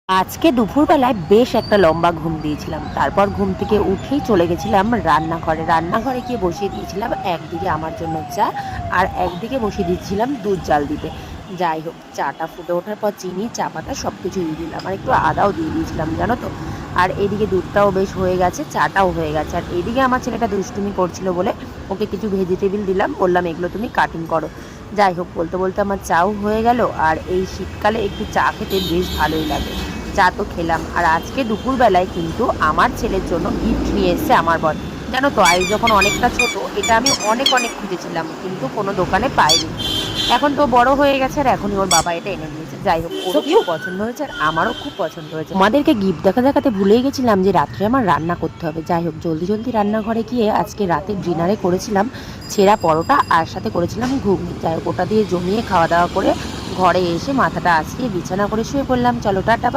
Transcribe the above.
আজকে দুপুরবেলায় বেশ একটা লম্বা ঘুম দিয়েছিলাম। তারপর ঘুম থেকে উঠেই চলে গেছিলাম রান্নাঘরে। রান্নাঘরে গিয়ে বসিয়ে দিয়েছিলাম একদিকে আমার জন্য চা, আর একদিকে বসিয়ে দিয়েছিলাম দুধ জাল দিতে। যাই হোক, চাটা ফুটে ওঠার পর চিনি, চা পাতা সবকিছু দিয়ে দিলাম, আর একটু আদাও দিয়ে দিয়েছিলাম, জানো তো। আর এদিকে দুধটাও বেশ হয়ে গেছে, চাটাও হয়ে গেছে। আর এদিকে আমার ছেলেটা দুষ্টুমি করছিল বলে ওকে কিছু ভেজিটেবিল দিলাম, বললাম এগুলো তুমি কাটিং করো। যাই হোক, বলতে বলতে আমার চাও হয়ে গেল। আর এই শীতকালে একটু চা খেতে বেশ ভালোই লাগে। চা তো খেলাম। আর আজকে দুপুরবেলায় কিন্তু আমার ছেলের জন্য গিফট নিয়ে এসেছে আমার বর। জানো তো, আইস যখন অনেকটা ছোট, এটা আমি অনেক অনেক খুঁজেছিলাম, কিন্তু কোনো দোকানে পাইনি। এখন তো বড় হয়ে গেছে, আর এখনই ওর বাবা এটা এনে দিয়েছে। যাই হোক, ওরও খুব পছন্দ হয়েছে আর আমারও খুব পছন্দ হয়েছে। আমাদেরকে গিফট দেখাতে ভুলেই গেছিলাম যে রাত্রে আমার রান্না করতে হবে। যাই হোক, জলদি জলদি রান্নাঘরে গিয়ে আজকে রাতের ডিনারে করেছিলাম ছেঁড়া পরোটা, আর সাথে করেছিলাম ঘুগনি। যাই হোক, ওটা দিয়ে জমিয়ে খাওয়া দাওয়া করে ঘরে এসে মাথাটা আঁচড়িয়ে বিছানা করে শুয়ে পড়লাম। চলো টাটা।